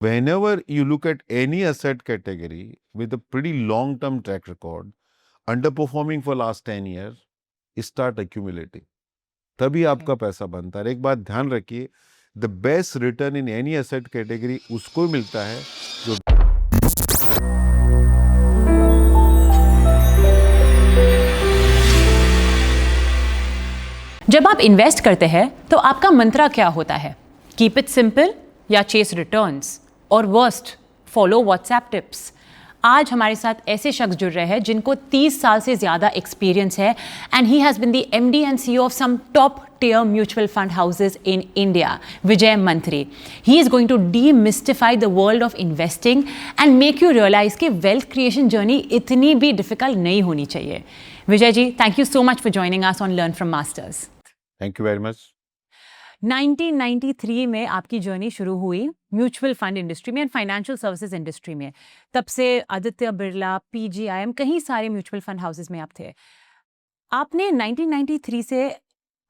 Whenever you look at any asset category with a pretty long-term track record, underperforming for last 10 years, start accumulating. तभी आपका पैसा बनता है। एक बात ध्यान रखिए, the best return in any asset category उसको मिलता है जो जब आप इन्वेस्ट करते हैं तो आपका मंत्रा क्या होता है? कीप इट सिंपल या चेस रिटर्न्स, और वर्स्ट, फॉलो व्हाट्सएप टिप्स। आज हमारे साथ ऐसे शख्स जुड़ रहे हैं जिनको 30 साल से ज़्यादा एक्सपीरियंस है, and he has been the MD and CEO of some top tier mutual fund houses in India, Vijay Mantri. He is going to demystify the world of investing and make you realize कि wealth creation journey इतनी भी difficult नहीं होनी चाहिए। Vijay ji, thank you so much for joining us on Learn from Masters. Thank you very much. 1993 में आपकी journey शुरू हुई म्यूचुअल फंड इंडस्ट्री में एंड फाइनेंशियल सर्विसेज इंडस्ट्री में। तब से आदित्य बिरला, PGIM, कई सारे म्यूचुअल फंड हाउसेस में आप थे। आपने 1993 से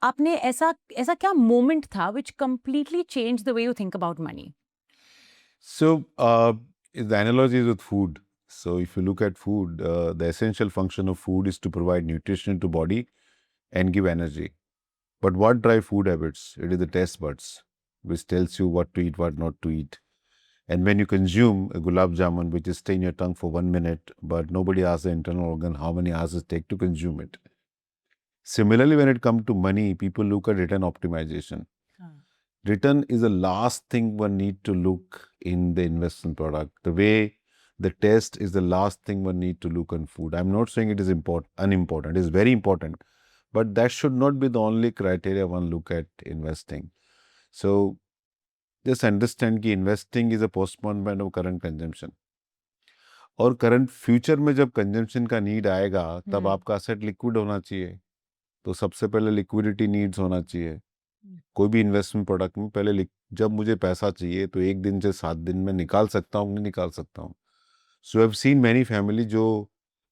आपने ऐसा ऐसा क्या मोमेंट था which completely change the way you think about money? So, the analogy is with food. So, if you look at food, the essential function of food is to provide nutrition to body and give energy. But what drive food habits? It is the taste buds, which tells you what to eat, what not to eat. And when you consume a gulab jamun, which is stay in your tongue for 1 minute, but nobody asks the internal organ how many hours it take to consume it. Similarly, when it comes to money, people look at return optimization. Return is the last thing one need to look in the investment product. The way the test is the last thing one need to look on food. I'm not saying it is unimportant. It is very important. But that should not be the only criteria one look at investing. So, just understand कि investing is a postponement of current consumption. और current future में जब consumption का need आएगा तब आपका asset liquid होना चाहिए। तो सबसे पहले लिक्विडिटी नीड्स होना चाहिए। कोई भी इन्वेस्टमेंट प्रोडक्ट में पहले जब मुझे पैसा चाहिए तो 1 दिन से 7 दिन में निकाल सकता हूँ, नहीं निकाल सकता हूँ। So I have seen many family जो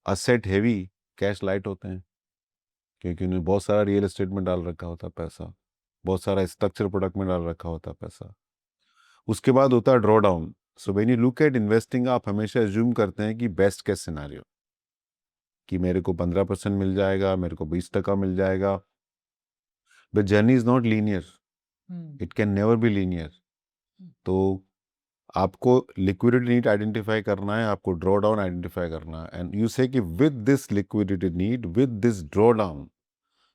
असेट हेवी कैश लाइट होते हैं, क्योंकि उन्होंने बहुत सारा रियल एस्टेट में डाल रखा होता पैसा, बहुत सारा स्ट्रक्चर प्रोडक्ट में डाल रखा होता पैसा। उसके बाद होता है draw down. So when you look eight investing, आप हमेशा एज्यूम करते हैं कि बेस्ट केस सिनेरियो, कि मेरे को 15% मिल जाएगा, मेरे को 20% मिल जाएगा। But journey is not linear, it can never be linear. तो आपको लिक्विडिटी नीड आइडेंटिफाई करना है, आपको ड्रॉ डाउन आइडेंटिफाई करना है, एंड यू से कि with this liquidity need, with this draw down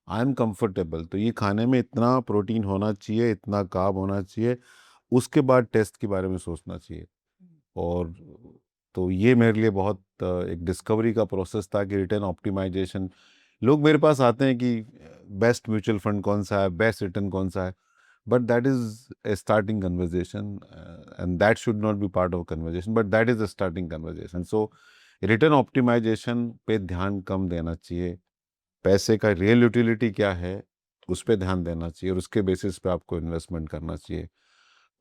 I am comfortable. तो ये खाने में इतना प्रोटीन होना चाहिए, इतना कार्ब होना चाहिए, उसके बाद टेस्ट के बारे में सोचना चाहिए। और तो ये मेरे लिए बहुत एक डिस्कवरी का प्रोसेस था कि रिटर्न ऑप्टिमाइजेशन। लोग मेरे पास आते हैं कि बेस्ट म्यूचुअल फंड कौन सा है, बेस्ट रिटर्न कौन सा है, but that is a starting conversation, and that should not be part of conversation, but that is a starting conversation. So return optimization पे ध्यान कम देना चाहिए, पैसे का रियल यूटिलिटी क्या है उस पर ध्यान देना चाहिए, और उसके बेसिस पे आपको इन्वेस्टमेंट करना चाहिए।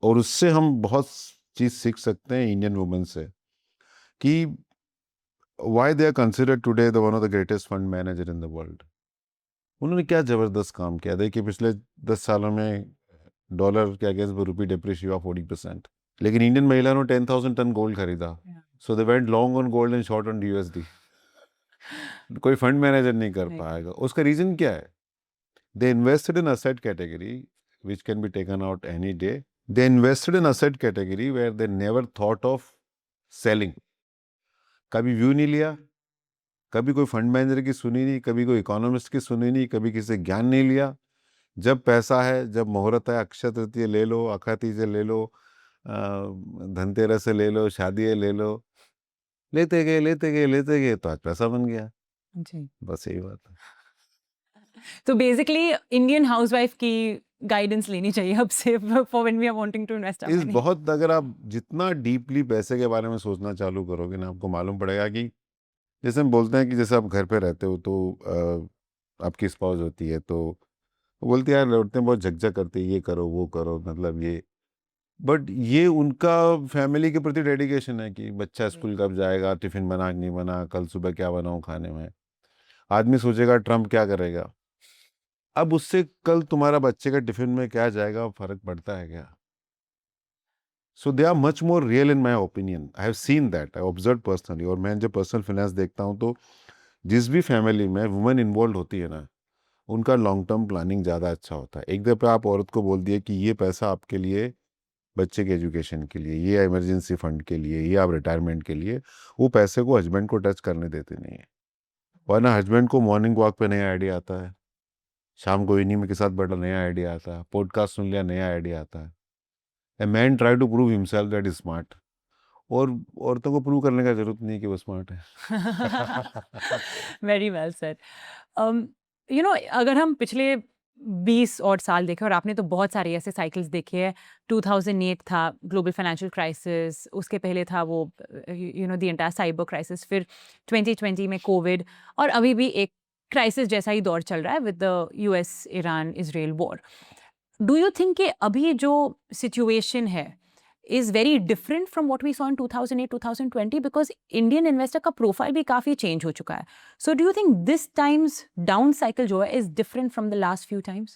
और उससे हम बहुत चीज़ सीख सकते हैं इंडियन वुमेन से, कि why they are considered today the one of the greatest fund manager in the world. उन्होंने क्या ज़बरदस्त काम किया। देखिए पिछले 10 सालों में डॉलर के अगेंस्ट रुपी डिप्रिशिएट हुआ 40%, लेकिन इंडियन महिला ने 10,000 टन गोल्ड खरीदा। So they went long on gold and short on USD। कोई फंड मैनेजर नहीं कर पाएगा। उसका रीजन क्या है? They invested in asset category which can be taken out any day. They invested in asset category where they never thought of selling. कभी view नहीं लिया, कभी कोई फंड मैनेजर की सुनी नहीं, कभी कोई इकोनॉमिस्ट की सुनी नहीं, कभी किसी ज्ञान नहीं लिया। जब पैसा है, जब मुहूर्त है, अक्षय तृतीय ले लो, अक्षय तीज ले लो, धनतेरस से ले लो, शादी है ले लो, लेते गए लेते गए लेते गए तो आज पैसा बन गया जी। बस यही बात है। तो बेसिकली इंडियन हाउसवाइफ की गाइडेंस लेनी चाहिए अब से for when we are wanting to invest our इस मनी। बहुत अगर आप जितना डीपली पैसे के बारे में सोचना चालू करोगे ना, आपको मालूम पड़ेगा कि जैसे हम बोलते हैं कि जैसे आप घर पे रहते हो तो आपकी स्पाउस होती है, तो वो बोलती है यार औरतें बहुत झकझक करती है, ये करो वो करो, मतलब ये, बट ये उनका फैमिली के प्रति डेडिकेशन है कि बच्चा स्कूल कब जाएगा, टिफिन बना कि नहीं बना, कल सुबह क्या बनाऊं खाने में। आदमी सोचेगा ट्रम्प क्या करेगा। अब उससे कल तुम्हारा बच्चे का टिफिन में क्या जाएगा फर्क पड़ता है क्या? So they are much more real in my opinion. I have seen that, I observe personally. और मैं जब पर्सनल फाइनेंस देखता हूँ तो जिस भी फैमिली में वुमेन इन्वॉल्व होती है ना, उनका लॉन्ग टर्म प्लानिंग ज़्यादा अच्छा होता है. एक दफ़े आप औरत को बोल दिए कि ये पैसा आपके लिए बच्चे के एजुकेशन के लिए, ये इमरजेंसी फंड के लिए, ये आप रिटायरमेंट के लिए, वो पैसे को हस्बैंड को टच करने देते नहीं है. वरना हस्बैंड को मॉर्निंग वॉक पे नया आइडिया आता है, शाम को इवनिंग में के साथ बैठा नया आइडिया आता है, पॉडकास्ट सुन लिया नया आइडिया आता है. A man try to prove himself that is smart. और औरतों को प्रूव करने का जरूरत नहीं है कि वो स्मार्ट है. Very well sir. You know, अगर हम पिछले 20 और साल देखें, और आपने तो बहुत सारे ऐसे साइकिल्स देखे हैं. 2008 था ग्लोबल फाइनेंशियल क्राइसिस, उसके पहले था वो you know the entire cyber crisis, फिर 2020 में कोविड, और अभी भी एक क्राइसिस जैसा ही दौर चल रहा है with the US Iran Israel war. Do you think कि अभी जो सिचुएशन है is very different from what we saw in 2008 2020, because Indian investor का प्रोफाइल भी काफ़ी चेंज हो चुका है. So do you think this time's down cycle जो है is different from the last few times?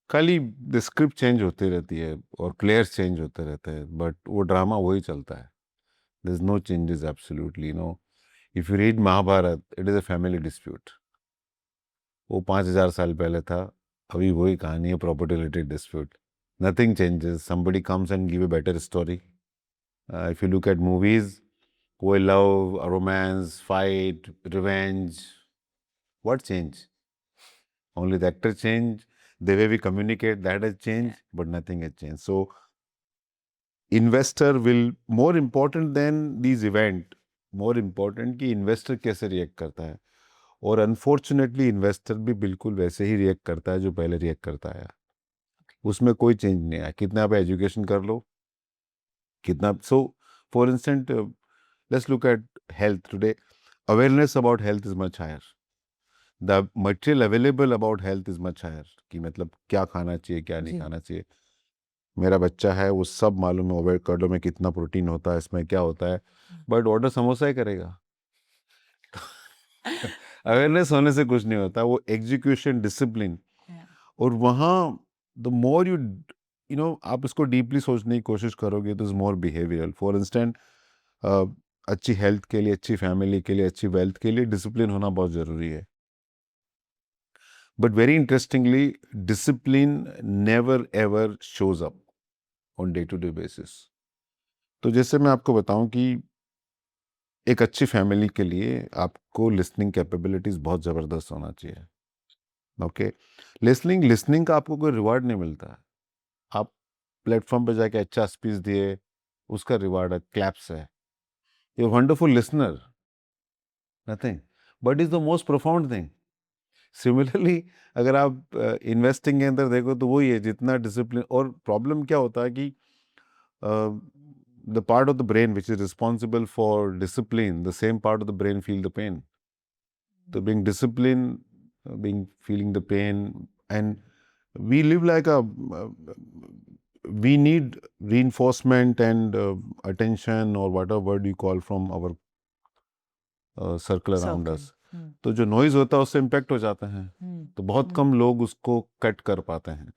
खाली स्क्रिप्ट चेंज होती रहती है और प्लेयर्स चेंज होते रहते हैं, बट वो ड्रामा वही चलता है. There is no changes absolutely. No, if you read Mahabharat, it is a family dispute. वो 5,000 साल पहले था, अभी वही कहानी है, property related dispute. Nothing changes. Somebody comes and give a better story. If you look at movies, कोई love, romance, fight, revenge, what change? Only the actor change, the way we communicate, that has changed, but nothing has changed. So investor will more important than these event, more important कि investor कैसे react करता है. और unfortunately investor भी बिल्कुल वैसे ही react करता है जो पहले रिएक्ट करता है. उसमें कोई चेंज नहीं आया. कितना आप एजुकेशन कर लो, कितना. So for instant, let's look at health today. Awareness about health is much higher. The material available about health is much higher. कि मतलब क्या खाना चाहिए, क्या नहीं खाना चाहिए. मेरा बच्चा है, वो सब मालूम है एवोकाडो में कितना प्रोटीन होता है, इसमें क्या होता है, बट ऑर्डर समोसा ही करेगा. अवेयरनेस होने से कुछ नहीं होता. वो एग्जीक्यूशन, डिसिप्लिन. और वहाँ द मोर यू नो आप इसको डीपली सोचने की कोशिश करोगे तो is more behavioural. For instant, अच्छी हेल्थ के लिए, अच्छी फैमिली के लिए, अच्छी वेल्थ के लिए डिसिप्लिन होना बहुत ज़रूरी है. But very interestingly, discipline never ever shows up on day-to-day basis. तो जैसे मैं आपको बताऊं कि एक अच्छी फैमिली के लिए आपको लिसनिंग कैपेबिलिटीज बहुत ज़बरदस्त होना चाहिए. ओके, लिसनिंग का आपको कोई रिवार्ड नहीं मिलता है. आप प्लेटफॉर्म पे जाके अच्छा स्पीच दिए, उसका रिवार्ड है क्लैप्स है. You wonderful listener, nothing, but is the most profound thing. Similarly अगर आप इन्वेस्टिंग के अंदर देखो तो वही है, जितना डिसिप्लिन. और प्रॉब्लम क्या होता है कि the part of the brain which is responsible for discipline, the same part of the brain feel the pain. तो being discipline, being feeling the pain, and we live like a we need reinforcement and attention, or whatever word you call, from our circle around Circle. us. तो जो noise होता है उससे impact हो जाते हैं. तो बहुत कम लोग उसको कट कर पाते हैं.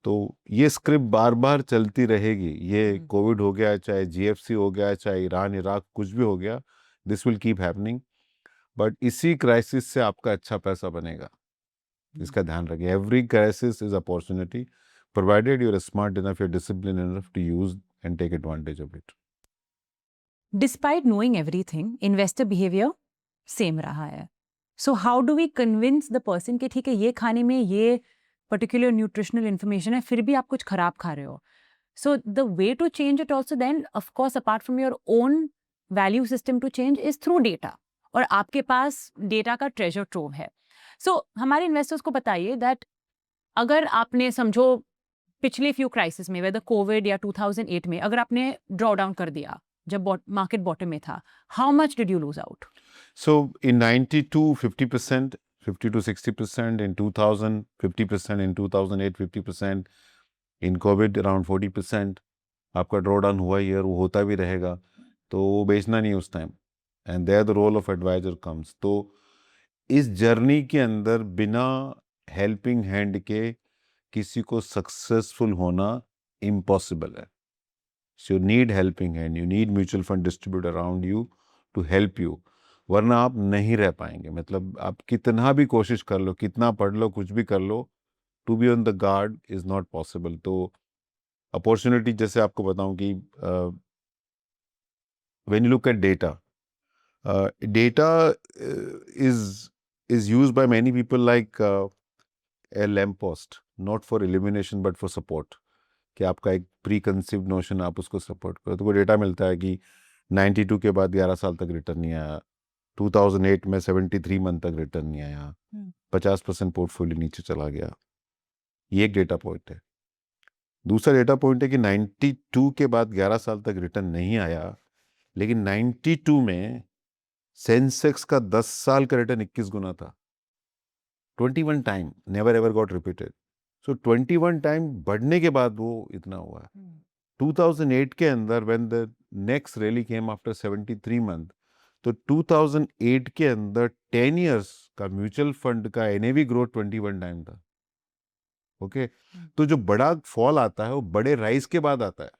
तो ये स्क्रिप्ट बार बार चलती रहेगी. ये कोविड हो गया, चाहे जीएफसी हो गया, चाहे ईरान इराक कुछ भी हो गया, this will keep happening. But इसी क्राइसिस से आपका अच्छा पैसा बनेगा, इसका ध्यान रखिए. Every crisis is opportunity, provided you are smart enough, you are discipline enough to use and take advantage of it. Despite knowing everything, investor behavior same रहा है. So how do we convince the person कि ठीक है, ये खाने में ये particular nutritional information है, फिर भी आप कुछ खराब खा रहे हो. So the way to change it also then, of course, apart from your own value system to change, is through data. और आपके पास data का treasure trove है. So हमारे investors को बताइए that अगर आपने समझो पिछले few crisis में, whether COVID या 2008 में, अगर आपने drawdown कर दिया जब मार्केट बॉटम में था, how much did you lose out? So in 92, 50%, 50 to 60%. In 2000, 50%. In 2008, 50%. In COVID, around 40%. आपका ड्रॉ डाउन हुआ ही है और वो होता भी रहेगा. तो वो बेचना नहीं उस time. And there the role of advisor comes. तो इस जर्नी के अंदर बिना हेल्पिंग हैंड के किसी को सक्सेसफुल होना इम्पॉसिबल है. So you need helping hand, you need mutual fund distributor around you to help you. वरना आप नहीं रह पाएंगे. मतलब आप कितना भी कोशिश कर लो, कितना पढ़ लो, कुछ भी कर लो, to be on the guard is not possible. तो अपॉर्चुनिटी जैसे आपको बताऊं कि when you look at data, data is used by many people like a lamppost, not for elimination but for support. कि आपका एक प्री कंसीव्ड नोशन आप उसको सपोर्ट करो. तो वो डेटा मिलता है कि 92 के बाद 11 साल तक रिटर्न नहीं आया, 2008 में 73 मंथ तक रिटर्न नहीं आया, 50% पोर्टफोलियो नीचे चला गया. ये एक डेटा पॉइंट है. दूसरा डेटा पॉइंट है कि 92 के बाद 11 साल तक रिटर्न नहीं आया, लेकिन 92 में सेंसेक्स का 10 साल का रिटर्न 21 गुना था. 21 time, never ever got repeated. So 21 time बढ़ने के बाद वो इतना हुआ है. 2008 के अंदर when the next rally came after 73 month, तो 2008 के अंदर 10 इयर्स का म्यूचुअल फंड का एनएवी ग्रोथ 21 टाइम था. ओके तो जो बड़ा फॉल आता है वो बड़े राइज के बाद आता है.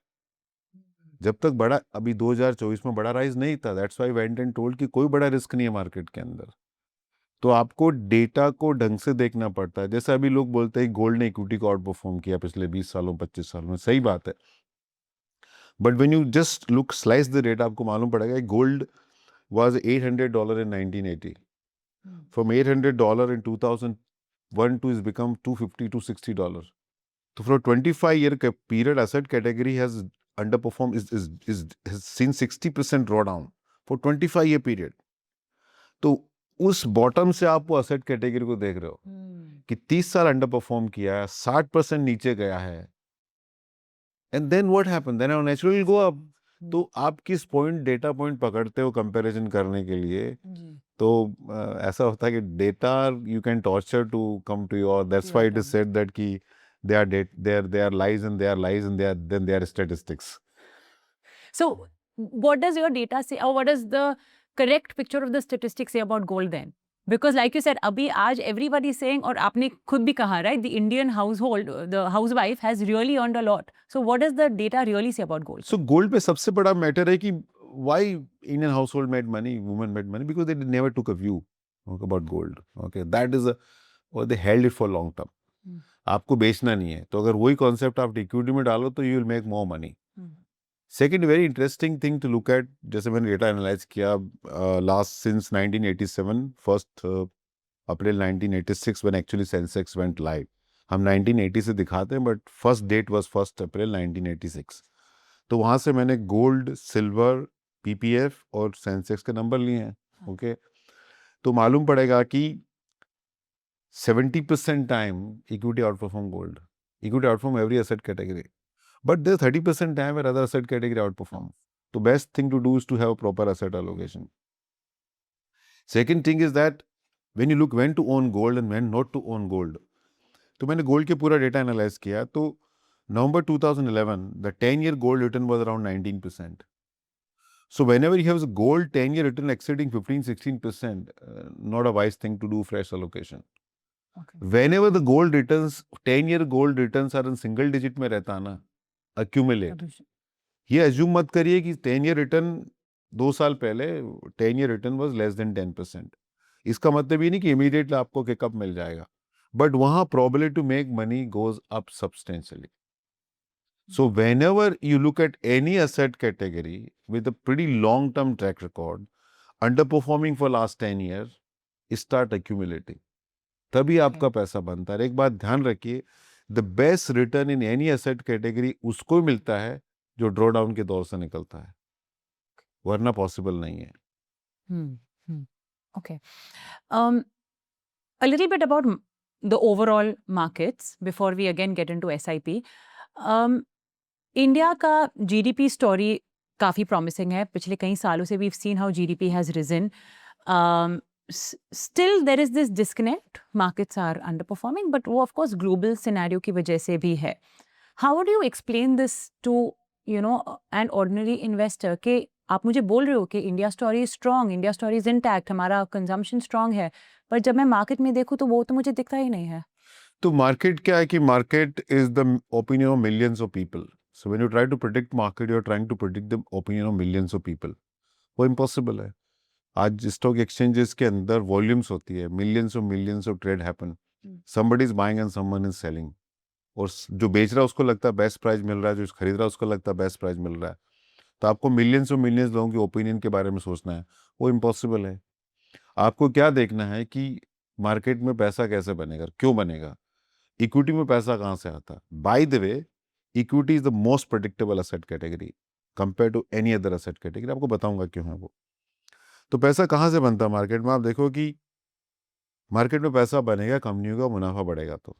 जब तक बड़ा, अभी 2024 में बड़ा राइज नहीं था. That's why went and told कि कोई बड़ा रिस्क नहीं है मार्केट के अंदर. तो आपको डेटा को ढंग से देखना पड़ता है. जैसे अभी लोग बोलते हैं गोल्ड ने इक्विटी को आउट परफॉर्म किया पिछले 20 सालों 25 सालों में, सही बात है. But when you just look slice the data, आपको मालूम पड़ेगा gold was $800 in 1980. From $800 in 2001 to is become $250 $260. So for a 25-year period, asset category has underperformed, has seen 60% drawdown for 25-year period. तो उस bottom से आप वो asset category को देख रहे हो कि 30 साल अंडर परफॉर्म किया है, 60% नीचे गया है. And then what happen, then naturally go up. तो आप किस पॉइंट डेटा पॉइंट पकड़ते हो कंपैरिजन करने के लिए. तो ऐसा होता है कि data you can torture to come to your. That's why it is said that कि they are lies and they are lies and they are statistics. So what does your data say, or what does the correct picture of the statistics say about gold then? Because like you said, abhi aaj everybody is saying, और आपने खुद भी कहा, right, the Indian household, the housewife has really earned a lot. So what does the data really say about gold? So gold पे सबसे बड़ा matter है कि why Indian household made money, women made money, because they never took a view about gold. Okay, that is or they held it for long term. आपको बेचना नहीं है, तो अगर वही कॉन्सेप्ट आप इक्विटी में डालो तो you will make more money. Second very interesting thing to look at, जैसे मैंने डेटा एनालाइज किया last since 1987, first April 1986 when actually Sensex went live. हम 1980 से दिखाते हैं but first date was 1 April 1986. तो वहाँ से मैंने गोल्ड, सिल्वर, पीपीएफ और सेंसेक्स के नंबर लिए हैं. ओके तो मालूम पड़ेगा कि 70% time equity outperform gold. Equity outperform every asset category. But there's 30% time where other asset category outperform. The best thing to do is to have a proper asset allocation. Second thing is that when you look when to own gold and when not to own gold. तो मैंने gold के पूरा data analyse किया. तो नवंबर 2011 the 10-year gold return was around 19%. So whenever you have a gold 10-year return exceeding 15-16%, not a wise thing to do fresh allocation. Okay. Whenever the gold returns, 10-year gold returns are in single digit में रहता ना, accumulate. ये assume मत करिए कि 10-year return 2 साल पहले 10-year return was less than 10%. इसका मतलब ये नहीं कि immediately आपको kick-up मिल जाएगा. But वहाँ probability to make money goes up substantially. So whenever you look at any asset category with a pretty long-term track record, underperforming for last 10 years, start accumulating. तभी आपका पैसा बनता है. एक बात ध्यान रखिए, the best return in any asset category उसको मिलता है जो ड्रॉ डाउन के दौर से निकलता है, वरना पॉसिबल नहीं है. Okay. A little bit about the overall markets before we again get into SIP. India का GDP story काफ़ी promising है. पिछले कई सालों से we've seen how GDP has risen. Still there is this disconnect. Markets are underperforming, but वो of course global scenario की वजह से भी है. How would you explain this to an ordinary investor कि आप मुझे बोल रहे हो कि India story is strong, India story is intact, हमारा कंजम्पशन स्ट्रॉन्ग है, पर जब मैं मार्केट में देखूं तो वो तो मुझे दिखता ही नहीं है. तो मार्केट क्या है कि market is the opinion of millions of people. So when you try to predict market, you are trying to predict the opinion of millions of people. वो इम्पॉसिबल है। आज स्टॉक एक्सचेंजेस के अंदर वॉल्यूम्स होती है, millions of trade happen, somebody is buying and someone is selling, और जो बेच रहा है उसको लगता है बेस्ट प्राइस मिल रहा है, जो खरीद रहा है उसको लगता है बेस्ट प्राइस मिल रहा है। तो आपको मिलियंस लोगों के ओपिनियन के बारे में सोचना है, वो इम्पॉसिबल है। आपको क्या देखना है कि मार्केट में पैसा कैसे बनेगा, क्यों बनेगा, इक्विटी में पैसा कहाँ से आता है। By the way, equity is the most predictable asset category compare to any other asset category. आपको बताऊंगा क्यों है वो। तो पैसा कहाँ से बनता है मार्केट में? आप देखो कि मार्केट में पैसा बनेगा, कंपनियों का मुनाफा बढ़ेगा तो,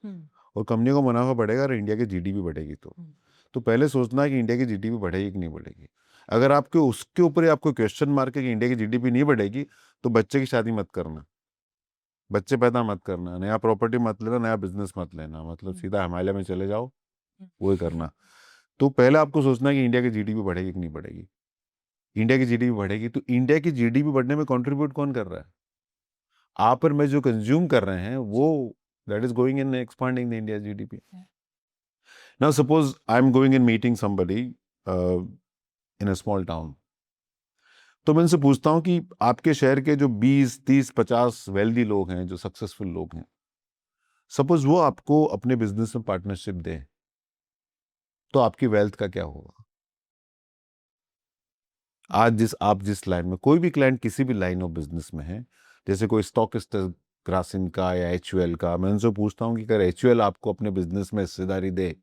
और कंपनियों का मुनाफा बढ़ेगा और इंडिया की जीडीपी बढ़ेगी तो पहले सोचना है कि इंडिया की जीडीपी बढ़ेगी कि नहीं बढ़ेगी। अगर आपको उसके ऊपर ही आपको क्वेश्चन मार्क है कि इंडिया की जीडीपी नहीं बढ़ेगी, तो बच्चे की शादी मत करना, बच्चे पैदा मत करना, नया प्रॉपर्टी मत लेना, नया बिजनेस मत लेना, मतलब सीधा हिमालय में चले जाओ, वही करना। तो पहले आपको सोचना है कि इंडिया की जीडीपी बढ़ेगी कि नहीं बढ़ेगी। इंडिया की जीडीपी बढ़ेगी तो इंडिया की जीडीपी बढ़ने में कंट्रीब्यूट कौन कर रहा है? आप और मैं जो कंज्यूम कर रहे हैं वो, that is going in expanding the India GDP. Now suppose I am going in meeting somebody in a small town, तो मैं उनसे पूछता हूं कि आपके शहर के जो 20, 30, 50 वेल्दी लोग हैं, जो सक्सेसफुल लोग हैं, सपोज वो आपको अपने बिजनेस में पार्टनरशिप दें, तो आपकी वेल्थ का क्या होगा? आज आप जिस लाइन में, कोई भी क्लाइंट किसी भी लाइन ऑफ बिजनेस में है, जैसे कोई स्टॉकिस्ट ग्रासिम का या एचयूएल का, मैं उनसे पूछता हूँ कि अगर एचयूएल आपको अपने बिजनेस में हिस्सेदारी दे,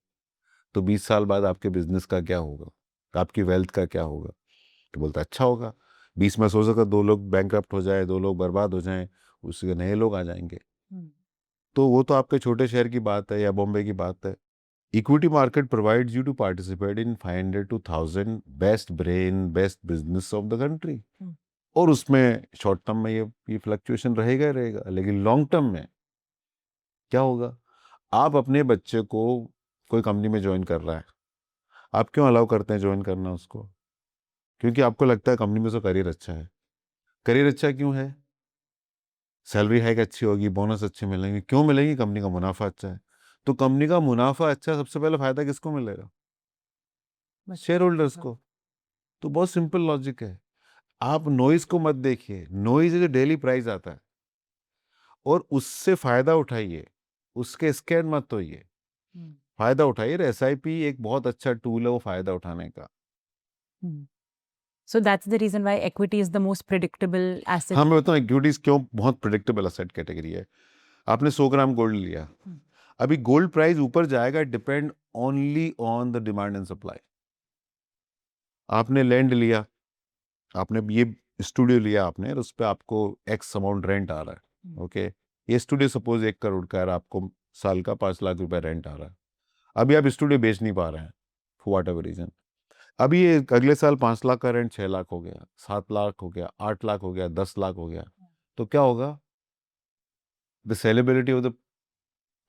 तो 20 साल बाद आपके बिजनेस का क्या होगा, तो आपकी वेल्थ का क्या होगा? तो बोलता अच्छा होगा। 20 में सोच सका 2 लोग बैंकरप्ट हो जाए, 2 लोग बर्बाद हो जाएं, उसके नए लोग आ जाएंगे। तो वो तो आपके छोटे शहर की बात है या बॉम्बे की बात है। Equity market provides you to participate in 500 to 1000 best brain, best business of the country. और उसमें शॉर्ट टर्म में ये फ्लक्चुएशन रहेगा ही रहेगा, लेकिन लॉन्ग टर्म में क्या होगा? आप अपने बच्चे को कोई कंपनी में ज्वाइन कर रहा है, आप क्यों अलाउ करते हैं ज्वाइन करना उसको? क्योंकि आपको लगता है कंपनी में उसका करियर अच्छा है। करियर अच्छा क्यों है? सैलरी हाइक अच्छी होगी, बोनस अच्छे मिलेंगे, क्यों मिलेंगे? कंपनी का मुनाफा अच्छा है। तो कंपनी का मुनाफा अच्छा, सबसे पहले फायदा किसको मिलेगा? शेयर होल्डर्स को। तो बहुत सिंपल लॉजिक है। आप नॉइज को मत देखिए, नॉइज जो डेली प्राइस आता है, और उससे फायदा उठाइए, उसके स्कैन मत होइए, फायदा उठाइए। एसआईपी एक बहुत अच्छा टूल है वो फायदा उठाने का। So that's the reason why equity is the most predictable asset. हाँ, मैं बताऊँ इक्विटीज क्यों बहुत प्रिडिक्टेबल एसेट कैटेगरी है। आपने 100 ग्राम गोल्ड लिया, अभी गोल्ड प्राइस ऊपर जाएगा, depend only on the demand and supply. आपने लैंड लिया, आपने ये स्टूडियो लिया आपने, और उस पर आपको एक्स अमाउंट रेंट आ रहा है, ओके। ये स्टूडियो सपोज 1 करोड़ का है, और आपको साल का 5 लाख रुपए रेंट आ रहा है। अभी आप स्टूडियो बेच नहीं पा रहे हैं फॉर वॉट एवर रीजन। अभी ये अगले साल 5 लाख का रेंट 6 लाख हो गया, 7 लाख हो गया, 8 लाख हो गया, 10 लाख हो गया, तो क्या होगा? द सेलेबिलिटी ऑफ द,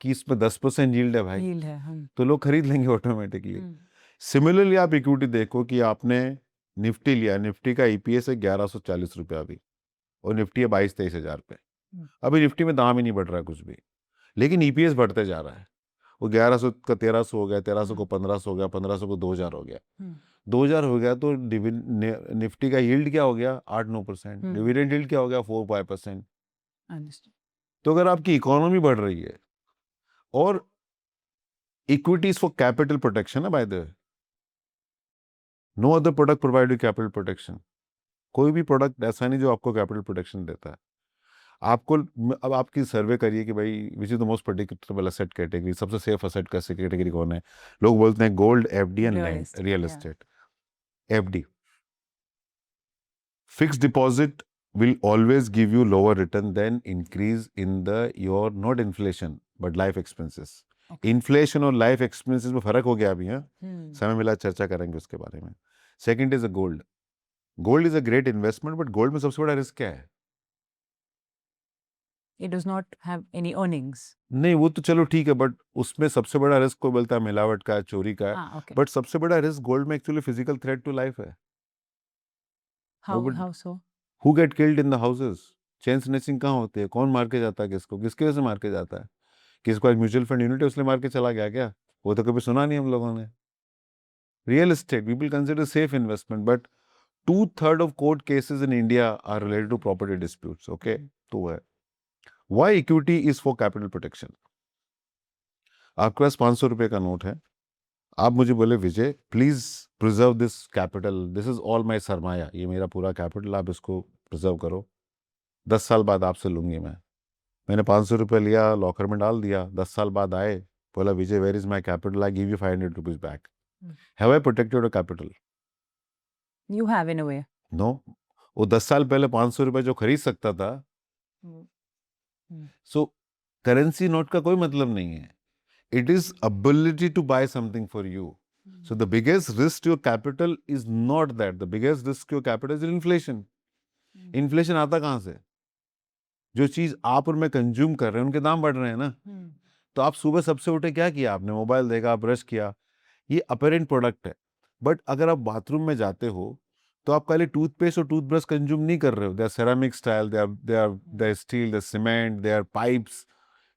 कि इसमें 10% यील्ड है भाई, Yield है, हम। तो लोग खरीद लेंगे ऑटोमेटिकली। सिमिलरली आप इक्विटी देखो कि आपने निफ्टी लिया, निफ्टी का ईपीएस है 1140 रुपये अभी, और निफ्टी है 22-23 हजार पे। अभी निफ्टी में दाम ही नहीं बढ़ रहा है कुछ भी, लेकिन ईपीएस बढ़ते जा रहा है। वो 1100 का 1300 हो गया, 1300 को 1500 हो गया, 1500 को 2000 हो गया, 2000 हो गया, तो निफ्टी का यील्ड क्या हो गया? 8-9%। डिविडेंड यील्ड क्या हो गया? 4-5%। तो अगर आपकी इकोनॉमी बढ़ रही है, और इक्विटीज फॉर कैपिटल प्रोटेक्शन है by the way, no other product provide you capital protection. कोई भी प्रोडक्ट ऐसा नहीं जो आपको कैपिटल प्रोटेक्शन देता है। आपको, अब आपकी सर्वे करिए कि भाई which is the most predictable asset category, सबसे सेफ एसेट कैटेगरी कौन है? लोग बोलते हैं gold, FD and land, real estate. FD, fixed deposit will always give you lower return than increase in the your not inflation but life expenses. Inflation और life expenses में फर्क हो गया अभी। हाँ, समय मिला चर्चा करेंगे उसके बारे में। Second is a gold. Gold is a great investment, but gold में सबसे बड़ा रिस्क क्या है? It does not have any earnings. नहीं, वो तो चलो ठीक है, बट उसमें सबसे बड़ा रिस्क कोई बोलता है मिलावट का, चोरी का है, Okay. बट सबसे बड़ा रिस्क गोल्ड में actually physical threat to life है। How so? Who get killed in the houses? Chain snatching कहाँ होती है? कौन मार के जाता है किसको? किसकी वजह से मार के जाता है? किसको आज म्यूचुअल फंड यूनिट है उसने मार के चला गया क्या? वो तो कभी सुना नहीं हम लोगों ने। Real estate, people consider safe investment, but 2/3 of court cases in India are related to property disputes. Okay, तो वो है. Why equity is for capital protection? आपके पास 500 रुपए का नोट है, आप मुझे बोले Vijay please preserve this capital, this is all my सरमाया, ये मेरा पूरा कैपिटल, आप इसको प्रिजर्व करो, 10 साल बाद आपसे लूंगी मैंने 500 रुपये लिया, लॉकर में डाल दिया, 10 साल बाद आए, बोला Vijay where is my capital, I give you 500 rupees back. Have I protected your capital? You have in a way. No. वो 10 साल पहले 500 रुपये जो खरीद सकता था. सो करेंसी नोट का कोई मतलब नहीं है. It is ability to buy something for you. So the biggest risk to your capital is not that. The biggest risk to your capital is inflation. Inflation आता कहाँ से? जो चीज आप और मैं कंज्यूम कर रहे हैं उनके दाम बढ़ रहे हैं ना. तो आप सुबह सबसे उठे क्या किया? आपने मोबाइल देखा, ब्रश किया, ये अपेरेंट प्रोडक्ट है. बट अगर आप बाथरूम में जाते हो तो आप खाली टूथपेस्ट और टूथब्रश कंज्यूम नहीं कर रहे हो. They are ceramic style, they are steel, they cement, they are pipes,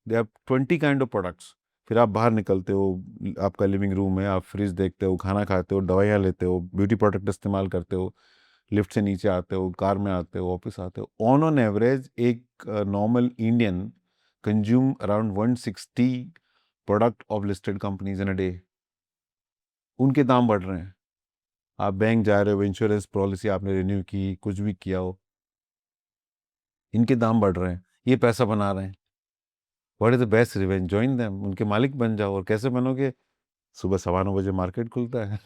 they are 20 kind of products. फिर आप बाहर निकलते हो, आपका लिविंग रूम है, आप फ्रिज देखते हो, खाना खाते हो, दवाइयाँ लेते हो, ब्यूटी प्रोडक्ट इस्तेमाल करते हो, लिफ्ट से नीचे आते हो, कार में आते हो, ऑफिस आते हो. ऑन एवरेज एक normal Indian consume around 160 product of listed companies in a day. उनके दाम बढ़ रहे हैं. आप बैंक जा रहे हो, इंश्योरेंस पॉलिसी आपने रिन्यू की, कुछ भी किया हो, इनके दाम बढ़ रहे हैं, ये पैसा बना रहे हैं. What is the best revenge? Join them, उनके मालिक बन जाओ. और कैसे बनोगे? सुबह 9:15 मार्केट खुलता है.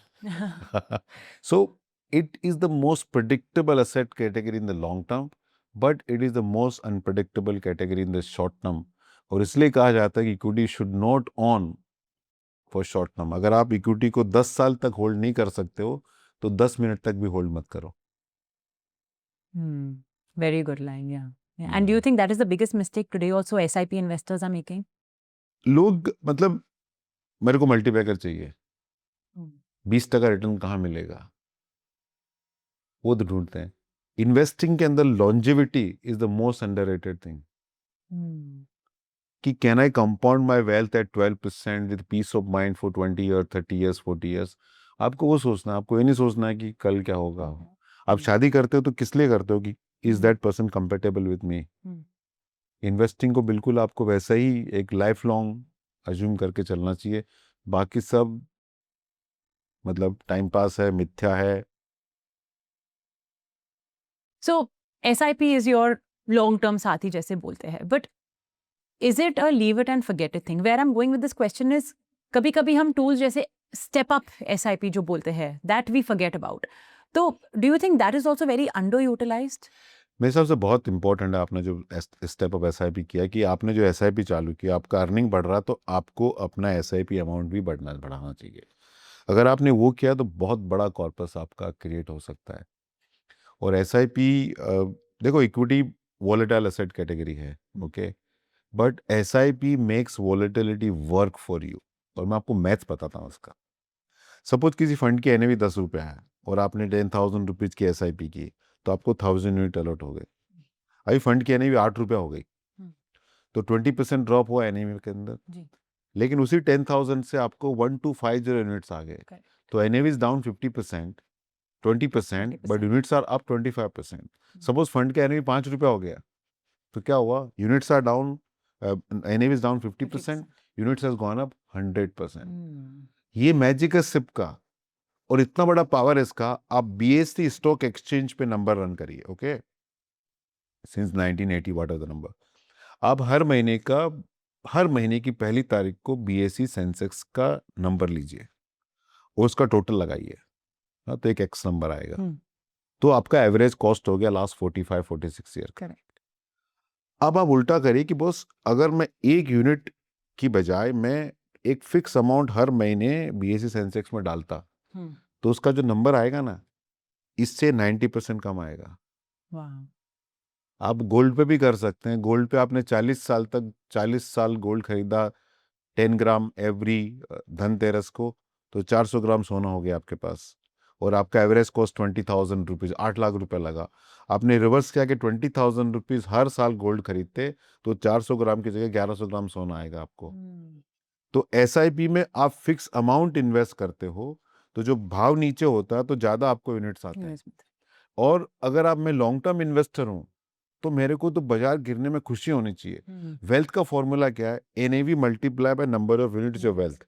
So it is the most predictable asset category in the long term, but it is the most unpredictable category in the short term. और इसलिए कहा जाता है कि equity should not on for short term. अगर आप इक्विटी को 10 साल तक होल्ड नहीं कर सकते हो तो 10 मिनट तक भी होल्ड मत करो. Very good line, yeah. And do you think that is the biggest mistake today also SIP investors are making? लोग मतलब मेरे को मल्टीबैगर चाहिए, 20% रिटर्न कहाँ मिलेगा, वो तो ढूंढते हैं. इन्वेस्टिंग के अंदर longevity is the most underrated thing. कि can I compound my wealth at 12% with peace of mind for 20 year, 30 years, 40 years. आपको वो सोचना है, आपको ये नहीं सोचना है कि कल क्या होगा. आप शादी करते हो तो किस लिए करते हो? कि is that person compatible with me. Investing को बिल्कुल आपको वैसा ही एक लाइफ लॉन्ग अज्यूम करके चलना चाहिए. बाकी सब मतलब टाइम पास है, मिथ्या है. So SIP is your long-term साथी जैसे बोलते हैं, but is it a leave it and forget it thing? Where I'm going with this question is, कभी-कभी हम tools जैसे step up SIP जो बोलते हैं, that we forget about. तो do you think that is also very underutilized? मेरे हिसाब से बहुत इंपॉर्टेंट है आपने जो स्टेप ऑफ SIP किया, कि आपने जो SIP चालू किया, आपका अर्निंग बढ़ रहा, तो आपको अपना SIP अमाउंट भी बढ़ाना चाहिए. अगर आपने वो किया तो बहुत बड़ा कॉर्पस आपका क्रिएट हो सकता है. और SIP देखो, इक्विटी वॉलेटाइल एसेट कैटेगरी है, okay, but SIP makes volatility work for you. और मैं आपको मैथ्स बताता हूँ उसका. सपोज किसी फंड की NAV 10 रुपये है और आपने 10,000 रुपीज़ की SIP की, तो आपको 1000 यूनिट अलॉट हो गए. अभी फंड की NAV 8 रुपये हो गई, तो 20% ड्रॉप हुआ NAV के अंदर. लेकिन उसी 10,000 से आपको 1250 यूनिट्स आ गए. तो NAV is down 50%, 20%, but units are up 25%. Suppose fund का NAV 5 रुपया हो गया, तो क्या हुआ? Units are down, NAV is down 50%, units has gone up 100%. ये मैजिक है सिप का, और इतना बड़ा पावर है इसका. आप BSE स्टॉक एक्सचेंज पे नंबर रन करिए, okay, since 1980 what are the number. आप हर महीने की पहली तारीख को BSE सेंसेक्स का नंबर लीजिए और उसका टोटल लगाइए, तो एक X नंबर आएगा. तो आपका एवरेज कॉस्ट हो गया लास्ट 45-46 ईयर. करेक्ट. अब आप उल्टा करिए कि बॉस, अगर मैं एक यूनिट की बजाय मैं एक फिक्स अमाउंट हर महीने BSE सेंसेक्स में डालता, तो उसका जो नंबर आएगा ना, इससे 90% कम आएगा. आप गोल्ड पे भी कर सकते हैं. गोल्ड पे आपने 40 साल गोल्ड खरीदा, 10 ग्राम एवरी धनतेरस को, तो 400 ग्राम सोना हो गया आपके पास, और आपका एवरेज कॉस्ट 20,000 रुपीज़, 8 लाख रुपए लगा. आपने रिवर्स किया कि 20,000 रुपीज़ हर साल गोल्ड खरीदते, तो 400 ग्राम की जगह 1100 ग्राम सोना आएगा आपको. तो SIP में आप फिक्स अमाउंट इन्वेस्ट करते हो, तो जो भाव नीचे होता है तो ज़्यादा आपको यूनिट्स आते हैं। और अगर आप मैं लॉन्ग टर्म इन्वेस्टर हूँ तो मेरे को तो बाजार गिरने में खुशी होनी चाहिए। वेल्थ का फॉर्मूला क्या है? NAV multiply by number of units of wealth.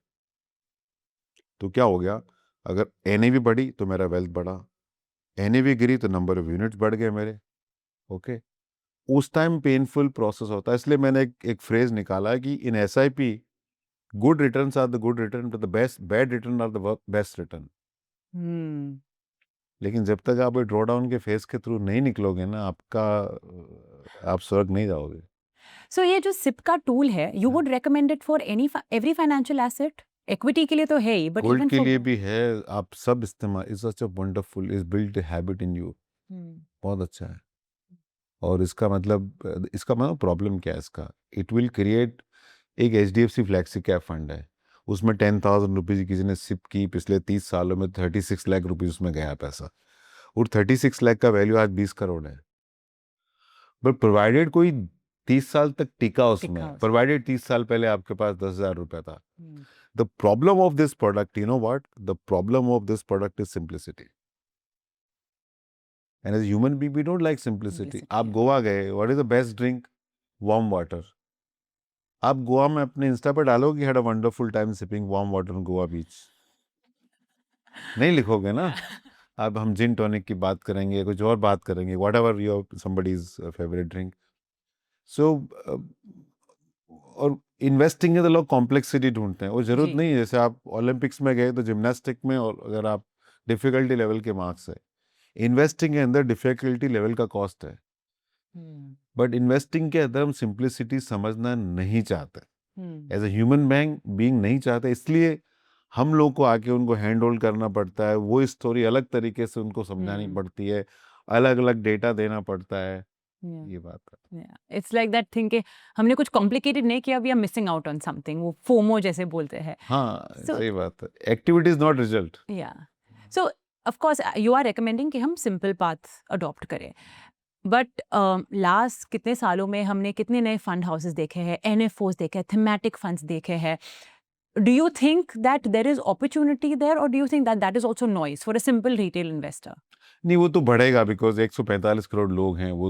तो क्या हो गया, अगर NAV बढ़ी तो मेरा वेल्थ बढ़ा, NAV गिरी तो नंबर ऑफ यूनिट्स बढ़ गए मेरे। ओके, उस टाइम पेनफुल प्रोसेस होता है। इसलिए मैंने एक फ्रेज निकाला है कि in SIP good returns are the good return, the best bad return are the best return. लेकिन जब तक आप ड्रॉ डाउन के फेज के थ्रू नहीं निकलोगे ना, आप स्वर्ग नहीं जाओगे। सो ये जो सिप का टूल है, you would recommend it for every financial asset? Equity के लिए तो है ही, बट गोल्ड इवन के फॉर लिए भी है। आप सब इस्तेमाल, is such a wonderful, is build habit in you. बहुत अच्छा है। और इसका मतलब प्रॉब्लम क्या है इसका? इट विल क्रिएट, एक HDFC फ्लैक्सी कैप फंड है, उसमें 10,000 रुपीज किसी ने सिप की, पिछले 30 सालों में 36 लाख रुपीज उसमें गया पैसा, और 36 लाख का वैल्यू आज 20 करोड़ है। बट प्रोवाइडेड कोई 30 साल तक टिका उसमें, प्रोवाइडेड 30 साल पहले आपके पास 10,000 रुपया था। The problem of this product, you know what the problem of this product is simplicity. And as human being we don't like simplicity. आप गोवा गए, what is the best drink? Warm water. आप गोवा में अपने इंस्टा पे डालोगे had a wonderful time sipping warm water on Goa beach? नहीं लिखोगे ना। अब हम जिन टॉनिक की बात करेंगे, कुछ और बात करेंगे, whatever your somebody's favourite drink. So और इन्वेस्टिंग में तो लोग कॉम्प्लेक्सिटी ढूंढते हैं, वो जरूरत जी। नहीं है। जैसे आप ओलंपिक्स में गए तो जिम्नास्टिक में, और अगर आप डिफिकल्टी लेवल के मार्क्स है, इन्वेस्टिंग के अंदर डिफिकल्टी लेवल का कॉस्ट है। बट इन्वेस्टिंग के अंदर हम सिंप्लिसिटी समझना नहीं चाहते, एज ए ह्यूमन बीइंग नहीं चाहते। इसलिए हम लोग को आके उनको हैंड होल्ड करना पड़ता है, वो स्टोरी अलग तरीके से उनको समझानी पड़ती है, अलग अलग डेटा देना पड़ता है। ये बात है। इट्स लाइक दैट थिंग कि हमने कुछ कॉम्प्लिकेटेड नहीं किया, we are missing out on something, वो फोमो जैसे बोलते हैं। हाँ, So- सही बात है। Activity is not result. या so of course you are recommending कि हम सिंपल पाथ अडॉप्ट करें, बट लास्ट कितने सालों में हमने कितने नए फंड हाउसेस देखे हैं, NFOs देखे हैं, थीमेटिक फंड्स देखे हैं। Do you think that there is opportunity there, और do you think that that is also noise for a simple retail investor? नहीं, वो तो बढ़ेगा, बिकॉज 145 करोड़ लोग हैं, वो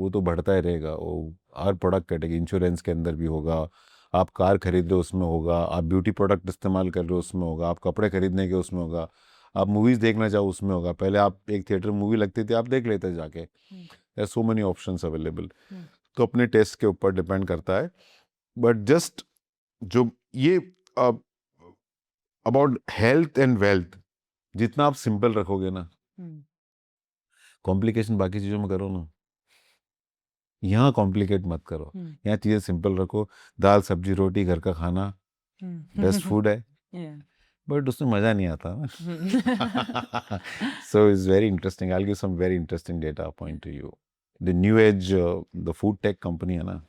तो बढ़ता ही रहेगा। वो हर प्रोडक्ट कैटेगरी, इंश्योरेंस के अंदर भी होगा, आप कार खरीद रहे हो उसमें होगा, आप ब्यूटी प्रोडक्ट इस्तेमाल कर रहे हो उसमें होगा, आप कपड़े खरीदने के उसमें होगा, आप मूवीज देखना चाहो उसमें होगा। पहले आप एक थिएटर मूवी लगती थी, आप देख लेते जाके, there so many options available. तो अपने टेस्ट के ऊपर डिपेंड करता है। बट जस्ट जो ये अबाउट हेल्थ एंड वेल्थ, जितना आप सिंपल रखोगे ना, कॉम्प्लिकेशन बाकी चीजों में करो ना, यहाँ कॉम्प्लिकेट मत करो। यहाँ चीजें सिंपल रखो। दाल सब्जी रोटी घर का खाना बेस्ट फूड है, बट उसमें मजा नहीं आता ना। So it's very interesting. I give some very interesting data point to you. The new age, the food tech company है ना,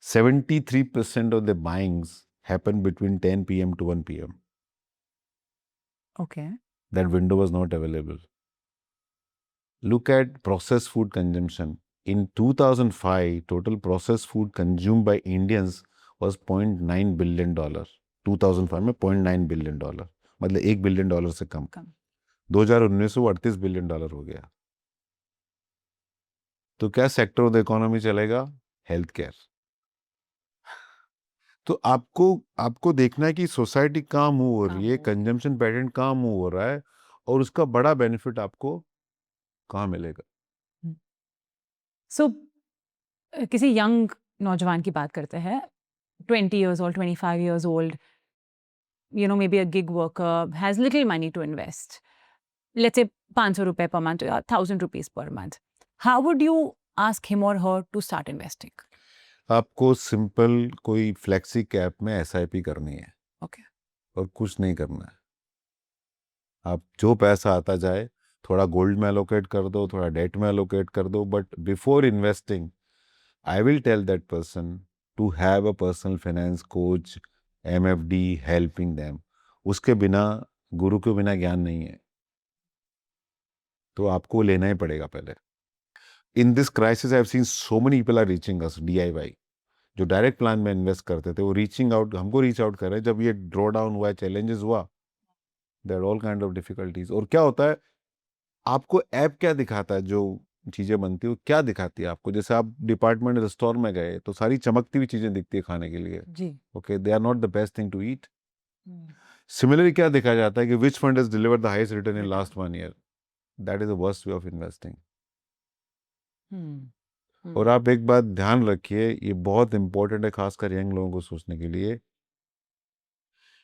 73% of the buyings happen between 10 p.m. to 1 p.m. Okay. That window was not available. Look at processed food consumption. In 2005, total processed food consumed by Indians was $0.9 billion. 2005 में $0.9 billion, मतलब $1 billion से कम। 2019 में $38 billion हो गया। तो क्या sector of the economy चलेगा? Health care. तो आपको देखना है कि सोसाइटी कहाँ मूव हो रही है, कंजम्पशन पैटर्न कहाँ मूव हो रहा है, और उसका बड़ा बेनिफिट आपको कहाँ मिलेगा। सो किसी यंग नौजवान की बात करते हैं, 20 years old, 25 years old, you know, maybe a gig worker has little money to invest. Let's say 500 रुपए per month or 1,000 rupees per month. How would you ask him or her to start investing? आपको simple कोई flexi cap में SIP करनी है। Okay. और कुछ नहीं करना है। आप जो पैसा आता जाए, थोड़ा गोल्ड में एलोकेट कर दो, थोड़ा डेट में एलोकेट कर दो, but before investing I will tell that person to have a personal finance coach, MFD helping them. उसके बिना, गुरु के बिना ज्ञान नहीं है, तो आपको लेना ही पड़ेगा पहले। In this crisis I have seen so many people are reaching us, DIY, जो डायरेक्ट प्लान में इन्वेस्ट करते थे, वो रीचिंग आउट, हमको रीच आउट कर रहे हैं। जब ये ड्रॉ डाउन हुआ, चैलेंजेस हुआ, there all kind of difficulties. और क्या होता है, आपको ऐप क्या दिखाता है, जो चीजें बनती है वो क्या दिखाती है आपको? जैसे आप डिपार्टमेंट स्टोर में गए तो सारी चमकती हुई चीजें दिखती है खाने के लिए, जी। Okay, they are not the best thing to eat. Similarly क्या दिखाया जाता है कि which fund has delivered the highest return in last 1 year, that is the worst way of investing. और आप एक बात ध्यान रखिए, ये बहुत इंपॉर्टेंट है खासकर यंग लोगों को सोचने के लिए,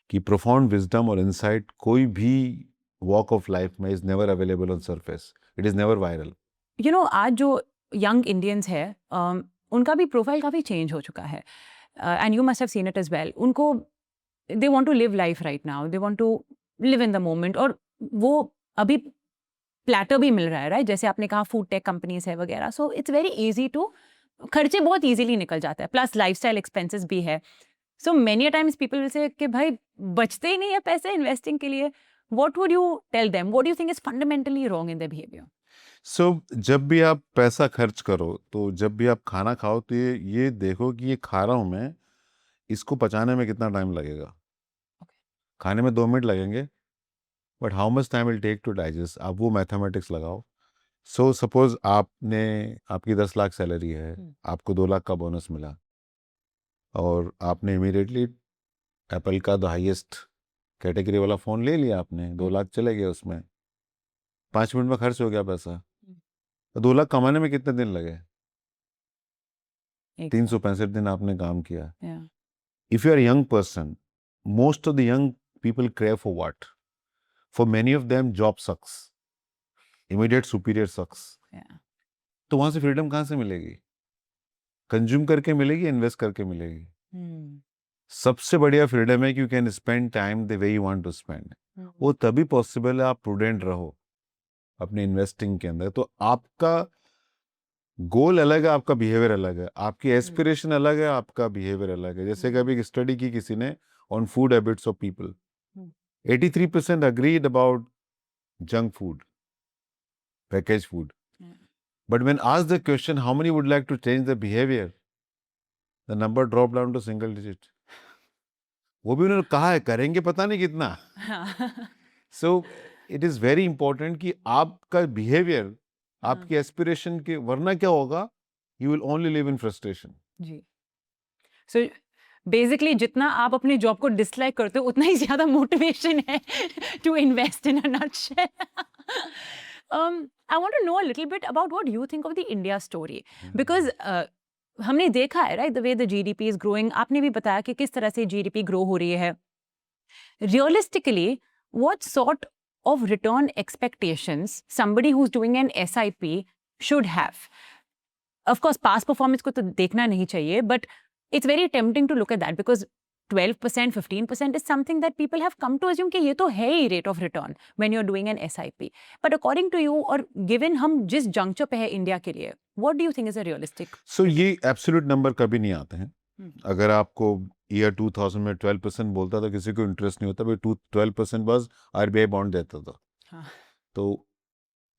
कि प्रोफाउंड विजडम और इंसाइट कोई भी वॉक ऑफ लाइफ में is never available on surface, it is never viral. You know, आज जो यंग इंडियंस है उनका भी प्रोफाइल काफ़ी चेंज हो चुका है, and you must have seen it as well. उनको they want to live life right now, they want to live in the moment, और वो अभी प्लेटर भी मिल रहा है, राइट? जैसे आपने कहा फूड टेक कंपनीज है वगैरह, so it's very easy to, खर्चे बहुत इजीली निकल जाता है, प्लस लाइफस्टाइल एक्सपेंसेस भी है। So many times people will say कि भाई बचते ही नहीं है पैसे इन्वेस्टिंग के लिए। What would you tell them? What do you think is fundamentally wrong in their behaviour? So जब भी आप पैसा खर्च करो, तो जब भी आप खाना खाओ, तो ये देखो कि ये खा रहा हूं मैं, इसको पचाने में कितना टाइम लगेगा। खाने में 2 मिनट लगेंगे, but how much time will take to digest, आप वो मैथमेटिक्स लगाओ। सो सपोज आपकी 10 लाख सैलरी है, आपको 2 लाख का बोनस मिला, और आपने इमीडिएटली एप्पल का द हाईएस्ट कैटेगरी वाला फ़ोन ले लिया आपने, 2 लाख चले गए उसमें, 5 मिनट में खर्च हो गया पैसा। तो 2 लाख कमाने में कितने दिन लगे? 365 दिन आपने काम किया। If you are a young person, most of the young people crave for what? For many of them, job sucks. Immediate superior sucks. तो वहां से फ्रीडम कहाँ से मिलेगी? कंज्यूम करके मिलेगी, इन्वेस्ट करके मिलेगी? सबसे बढ़िया फ्रीडम है कि you can spend time the way you want to spend. वो तभी पॉसिबल है आप प्रूडेंट रहो अपने इन्वेस्टिंग के अंदर। तो आपका गोल अलग है, आपका बिहेवियर अलग है, आपकी एस्पिरेशन अलग है, आपका बिहेवियर अलग है। जैसे कभी एक स्टडी की किसी ने on food habits of people, 83% agreed about junk food, packaged food. But when asked the question, how many would like to change their behavior, the number dropped down to single digit. वो भी उन्होंने कहा है, करेंगे पता नहीं कितना। So it is very important कि आपका बिहेवियर आपकी एस्पिरेशन के, वरना क्या होगा, you will only live in frustration. जी। So बेसिकली जितना आप अपनी जॉब को डिसलाइक करते हो उतना ही ज्यादा मोटिवेशन है to invest in a nutshell. I want to know a little bit about what you think of the India story, because हमने देखा है, right, the way the GDP is growing. आपने भी बताया कि किस तरह से जीडीपी ग्रो हो रही है। Realistically what sort of return expectations somebody who's doing an SIP should have? Of course, past performance को तो देखना नहीं चाहिए, but it's very tempting to look at that because 12%, 15% is something that people have come to assume कि ये तो है ही rate of return when you're doing an SIP. But according to you, और given हम जिस juncture पे है India के लिए, what do you think is a realistic? So ये एब्सोल्यूट नंबर कभी नहीं आते हैं। अगर आपको ईयर 2000 में 12% बोलता था, किसी को इंटरेस्ट नहीं होता, भाई 12% बस RBI बॉन्ड देता था। तो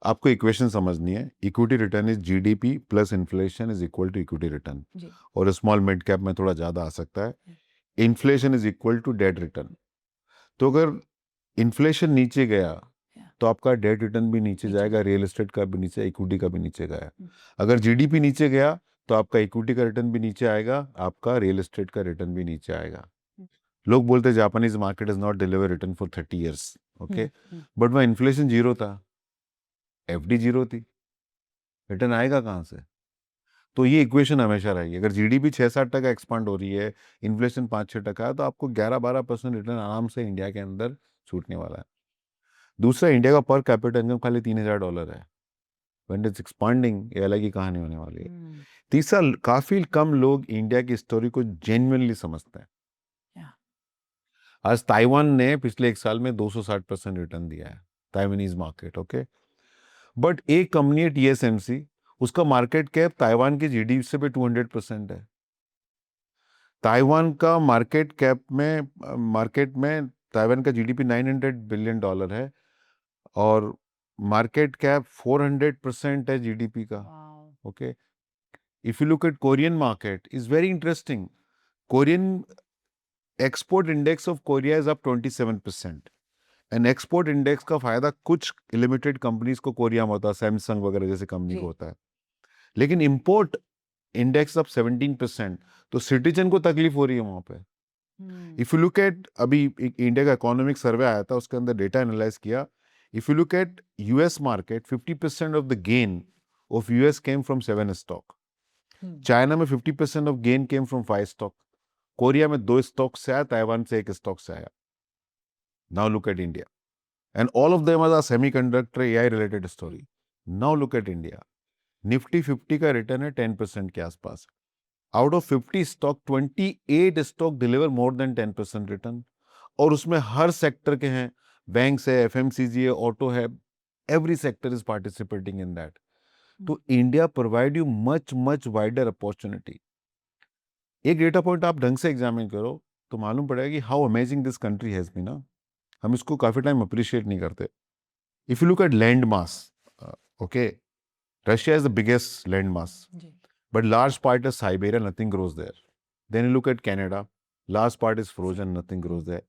आपको इक्वेशन समझनी है, equity return is GDP plus inflation is equal to equity return, और स्मॉल मिड कैप में थोड़ा ज्यादा आ सकता है। Inflation is equal to debt return. तो अगर इन्फ्लेशन नीचे गया तो आपका डेट रिटर्न भी नीचे जाएगा, रियल एस्टेट का भी नीचे, इक्विटी का भी नीचे गया। अगर जीडीपी नीचे गया तो आपका इक्विटी का रिटर्न भी नीचे आएगा, आपका रियल एस्टेट का रिटर्न भी नीचे आएगा। लोग बोलते हैं Japanese market is not deliver return for 30 years, okay, but वह इन्फ्लेशन 0 था, एफडी 0 थी, रिटर्न आएगा कहाँ से? तो ये इक्वेशन हमेशा रहेगी। अगर जीडीपी 6-7% एक्सपांड हो रही है, इन्फ्लेशन 5-6% है, तो आपको 11-12% रिटर्न आराम से इंडिया के अंदर छूटने वाला है। दूसरा, इंडिया का पर कैपिटा इनकम खाली $3000 है। व्हेन इट्स एक्सपांडिंग, ये अलग ही कहानी होने वाली है। तीसरा, काफी कम लोग इंडिया की स्टोरी को जेन्युइनली समझते हैं। आज ताइवान ने पिछले 1 साल में 260% रिटर्न दिया है, ताइवानीज मार्केट, ओके, बट एक कंपनी है TSMC, उसका मार्केट कैप ताइवान की जीडीपी से भी 200% है। ताइवान का मार्केट में ताइवान का जीडीपी $900 बिलियन है, और मार्केट कैप 400% है जीडीपी का, okay. If you look eight Korean market, is very interesting. Korean export index of Korea is up 27%, and export index का फायदा कुछ लिमिटेड कंपनीज को कोरिया में होता है, सैमसंग वगैरह जैसे कंपनी जी। को होता है, लेकिन इंपोर्ट इंडेक्स अब 17%, तो सिटीजन को तकलीफ हो रही है वहां पे। इफ यू लुक एट, अभी इंडिया का इकोनॉमिक सर्वे आया था, उसके अंदर डेटा एनालाइज किया, if you look at US market, 50% of the gain of US came from 7 stock, China में 50% of gain came from 5 stock, Korea में 2 स्टॉक से आया, ताइवान से 1 स्टॉक से आया। Now look at India, and all of them are semiconductor AI related story. Now look at India. Nifty 50 का return है 10% के आसपास। Out of 50 stock, 28 stock deliver more than 10% return, और उसमें हर सेक्टर के हैं, बैंक्स है, एफएमसीजी है, ऑटो है, every sector is participating in that. तो India provide you much much wider opportunity. एक डेटा पॉइंट आप ढंग से एग्जामिन करो तो मालूम पड़ेगा कि how amazing this country has been ना। हम इसको काफी टाइम अप्रिशिएट नहीं करते। If you look at land mass, okay, Russia is the biggest land mass, but large part is Siberia, nothing grows there. Then you look at Canada, large part is frozen, nothing grows there.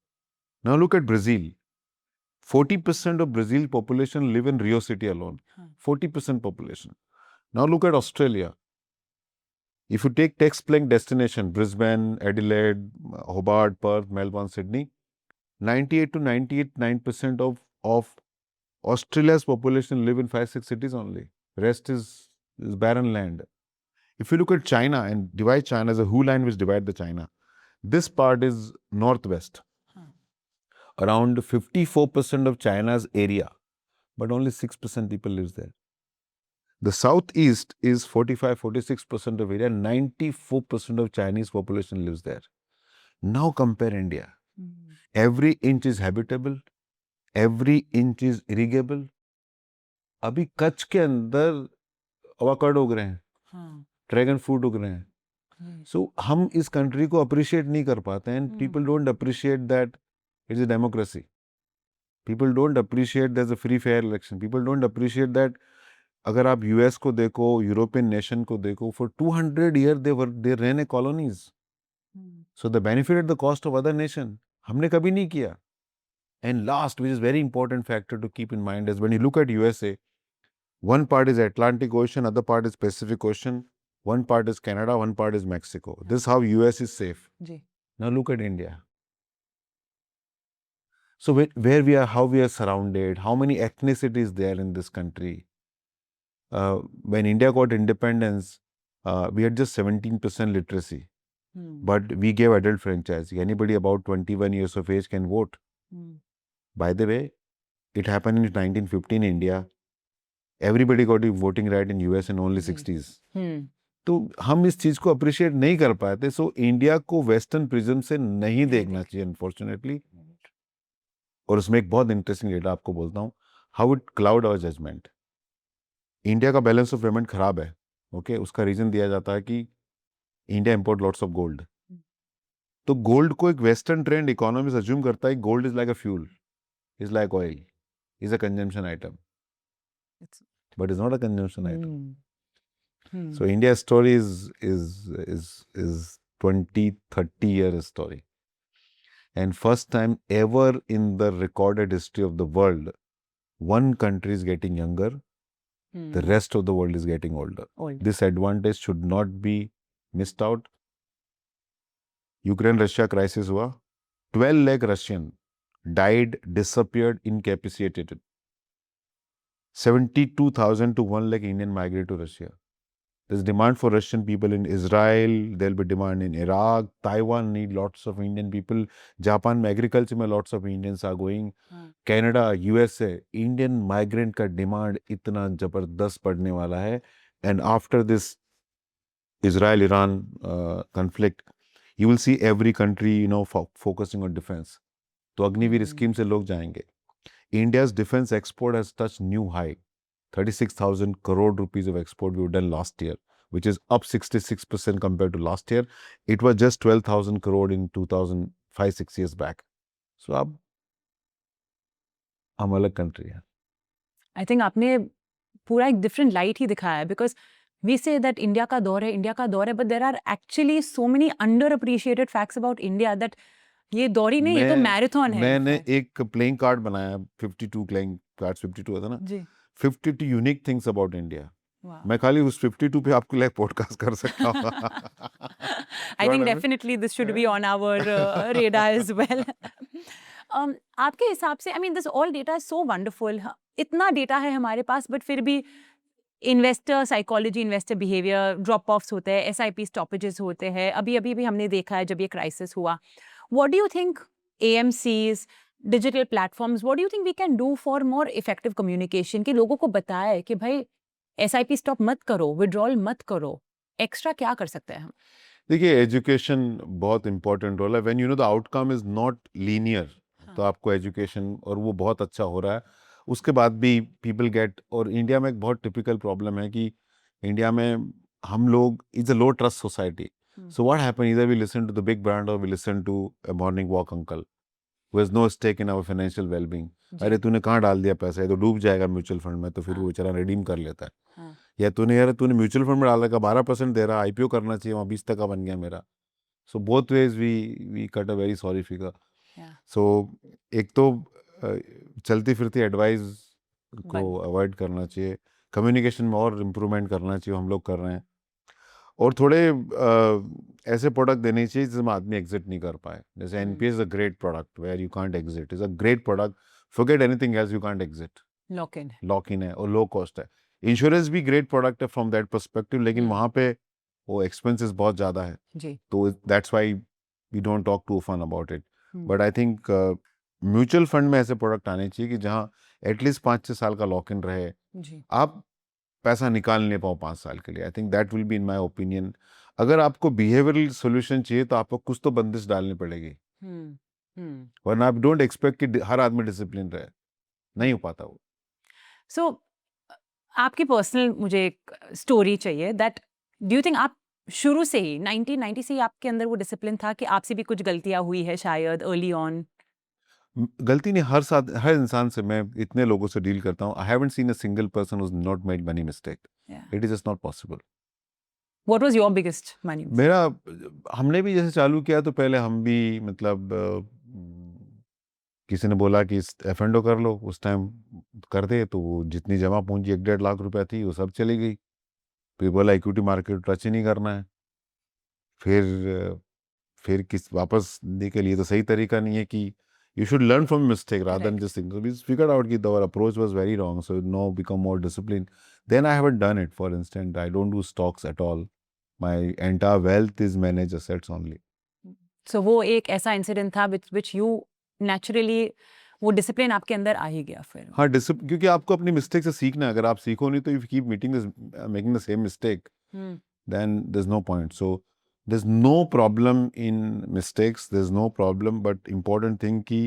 Now look at Brazil. 40% of Brazil population live in Rio City alone. 40% population. Now look at Australia. If you take text-playing destination, Brisbane, Adelaide, Hobart, Perth, Melbourne, Sydney, 98 to 98.9% of Australia's population live in 5-6 cities only. Rest is barren land. If you look at China and divide China as a whole line which divide the China, this part is northwest. Around 54% of China's area, but only 6% people lives there. The southeast is 45-46% of area, 94% of Chinese population lives there. Now compare India. Every inch is habitable. Every inch is irrigable. अभी कच्छ के अंदर avocado उग रहे हैं, dragon fruit उग रहे हैं। सो हम इस कंट्री को अप्रिशिएट नहीं कर पाते हैं, and people don't appreciate that it's a democracy. People don't appreciate that a free fair election. People don't appreciate that, अगर आप यूएस को देखो, यूरोपियन नेशन को देखो, for 200 year they run A colonies, so the benefit at the cost of other nation हमने कभी नहीं किया। And last, which is very important factor to keep in mind, is when you look at USA, one part is Atlantic Ocean, other part is Pacific Ocean, one part is Canada, one part is Mexico. This is how US is safe. Now look at India. So where we are, how we are surrounded, how many ethnicities there in this country. When India got independence, we had just 17% literacy, but we gave adult franchise. Anybody about 21 years of age can vote. By the way, it happened in 1915 in India. Everybody got voting right in US in only 60s. तो हम इस चीज को appreciate नहीं कर पाते। So India को western prism से नहीं देखना चाहिए अनफॉर्चुनेटली। और उसमें एक बहुत इंटरेस्टिंग डेटा आपको बोलता हूँ, how it cloud our judgement. India का बैलेंस ऑफ पेमेंट खराब है, ओके। उसका रीजन दिया जाता है कि India import lots of gold. तो गोल्ड को एक वेस्टर्न ट्रेंड इकोनॉमिस्ट अज्यूम करता है, gold is like a fuel, is like oil, is a consumption item, but it's not a consumption item. So India's story is 20-30 year story, and first time ever in the recorded history of the world, one country is getting younger, the rest of the world is getting older. This advantage should not be missed out. Ukraine Russia crisis हुआ, 12 lakh Russian died, disappeared, incapacitated. 72,000 to 1 lakh Indian migrated to Russia. There's demand for Russian people in Israel. There'll be demand in Iraq. Taiwan need lots of Indian people. Japan में agriculture में lots of Indians are going. Canada, USA, Indian migrant का demand इतना जबरदस्त बढ़ने वाला है. And after this Israel-Iran conflict, you will see every country, focusing on defense. तो Agniveer scheme से लोग जाएंगे। India's defense export has touched new high, 36,000 crore rupees of export we've done last year, which is up 66% compared to last year. It was just 12,000 crore in 2005-6 years back. So अब हम अलग country है। I think आपने पूरा एक different light ही दिखाया है, because we say that India का दौर है, but there are actually so many under appreciated facts about India that ये दौड़ी नहीं, ये तो मैराथन है। मैंने एक प्लेइंग कार्ड बनाया, 52 प्लेइंग कार्ड्स, 52 था ना जी। 52 यूनिक थिंग्स अबाउट इंडिया। वाह। मैं खाली उस 52 पे आपके लिए पॉडकास्ट कर सकता हूँ। I think definitely this should be on our radar as well. आपके हिसाब से, I mean, this all data is so wonderful. इतना डेटा है हमारे पास, बट फिर भी investor psychology, investor behaviour, drop offs होते हैं, SIP स्टॉपेजेस होते हैं। अभी भी हमने देखा है जब ये क्राइसिस हुआ। What do you think AMCs, digital platforms, what do you think we can do for more effective communication? कि लोगों को बताए कि भाई SIP स्टॉप मत करो, विड्रॉल मत करो, एक्स्ट्रा क्या कर सकते हैं हम? देखिए, एजुकेशन बहुत इंपॉर्टेंट रोल है। When you know the outcome is not linear, तो आपको एजुकेशन, और वो बहुत अच्छा हो रहा है, उसके बाद भी पीपल गेट। और इंडिया में एक बहुत टिपिकल प्रॉब्लम है कि इंडिया में हम लोग is a low trust society. So what happen, either we listen to the big brand और we listen to a morning walk uncle who has no stake in our financial wellbeing. अरे तूने कहाँ डाल दिया पैसा, ये तो डूब जाएगा म्यूचुअल फंड में, तो फिर वो बेचारा रिडीम कर लेता है। या तूने म्यूचुअल फंड में डाला का 12% दे रहा, IPO करना चाहिए, वहाँ 20% बन गया मेरा। So both ways we cut a very sorry figure. So एक तो चलती फिरती एडवाइस को अवॉइड करना चाहिए, कम्युनिकेशन में और इम्प्रूवमेंट करना चाहिए, हम लोग कर रहे हैं। और थोड़े ऐसे प्रोडक्ट देने चाहिए जिसमें आदमी एग्जिट नहीं कर पाए। जैसे NPS is a great product where you can't exit, is a great product, forget anything else, you can't exit, lock in है और लो कॉस्ट है। इंश्योरेंस भी ग्रेट प्रोडक्ट है फ्रॉम दैट पर्सपेक्टिव, लेकिन वहाँ पे वो एक्सपेंसेस बहुत ज़्यादा है जी। तो that's why we don't talk to fun about it. But I think mutual fund में ऐसे प्रोडक्ट आने चाहिए कि जहाँ एटलीस्ट 5-6 साल का लॉक इन रहे, जी। आप पैसा निकाल नहीं पाओ 5 साल के लिए। I think that will be in my opinion. अगर आपको बिहेवियरल सोल्यूशन चाहिए तो आपको कुछ तो बंदिश डालनी पड़ेगी, वरना आप डोंट एक्सपेक्ट कि हर आदमी डिसिप्लिन रहे, नहीं हो पाता वो। सो आपकी पर्सनल मुझे एक स्टोरी चाहिए, दैट डू यू थिंक आप शुरू से ही 1990 से ही आपके अंदर वो डिसिप्लिन था कि आपसे भी कुछ गलतियां हुई है शायद अर्ली ऑन? गलती नहीं, हर इंसान से, मैं इतने लोगों से डील करता हूँ, I haven't seen a single person who has not made money mistake. It is just not possible. What was your biggest money? मेरा, हमने भी जैसे चालू किया तो पहले हम भी मतलब किसी ने बोला कि F&O कर लो, उस टाइम कर दे, तो वो जितनी जमा पूंजी 1-1.5 लाख रुपए थी वो सब चली गई। फिर बोला इक्विटी मार्केट टच ही नहीं करना है। फिर किस वापस देने के लिए तो सही तरीका नहीं है कि you should learn from mistake rather than just think. So we figured out that our approach was very wrong. So now become more disciplined. Then I haven't done it. For instance, I don't do stocks at all. My entire wealth is managed assets only. So वो एक ऐसा incident था which you naturally, वो discipline आपके अंदर आ ही गया फिर? हाँ, डिसिप्लिन, क्योंकि आपको अपनी मिस्टेक से सीखना है। अगर आप सीखो नहीं तो if you keep making the same mistake, then there's no point. So there's no problem in mistakes, there's no problem, but important thing कि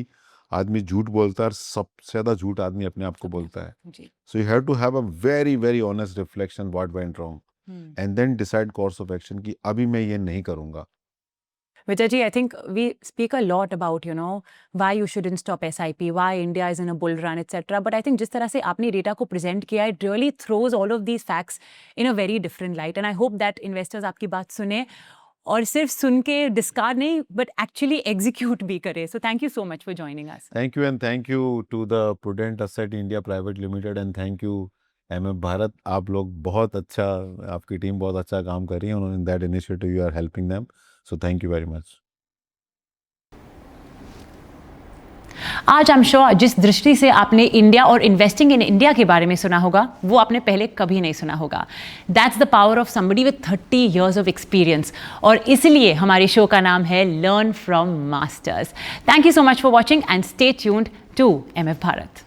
आदमी झूठ बोलता है और सबसे ज़्यादा झूठ आदमी अपने आप को बोलता है। So you have to have a very very honest reflection what went wrong and then decide course of action कि अभी मैं ये नहीं करूँगा। Vijay ji, I think we speak a lot about, you know, why you shouldn't stop SIP, why India is in a bull run, etc. But I think जिस तरह से आपने डेटा को प्रेजेंट किया, it really throws all of these facts in a very different light. And I hope that investors आपकी बात सुने और सिर्फ सुन के डिस्कार्ड नहीं, but actually execute भी करे. So thank you so much for joining us. Thank you, and thank you to the Prudent Asset India Private Limited, and thank you MF Bharat. आप लोग बहुत अच्छा, आपकी टीम बहुत अच्छा काम कर रही है, उन्होंने that initiative you are helping them, so thank you very much। आज आई एम श्योर जिस दृष्टि से आपने इंडिया और इन्वेस्टिंग इन इंडिया के बारे में सुना होगा, वो आपने पहले कभी नहीं सुना होगा। That's the power of somebody with 30 years of experience, और इसलिए हमारे शो का नाम है learn from masters. Thank you so much for watching and stay tuned to MF Bharat.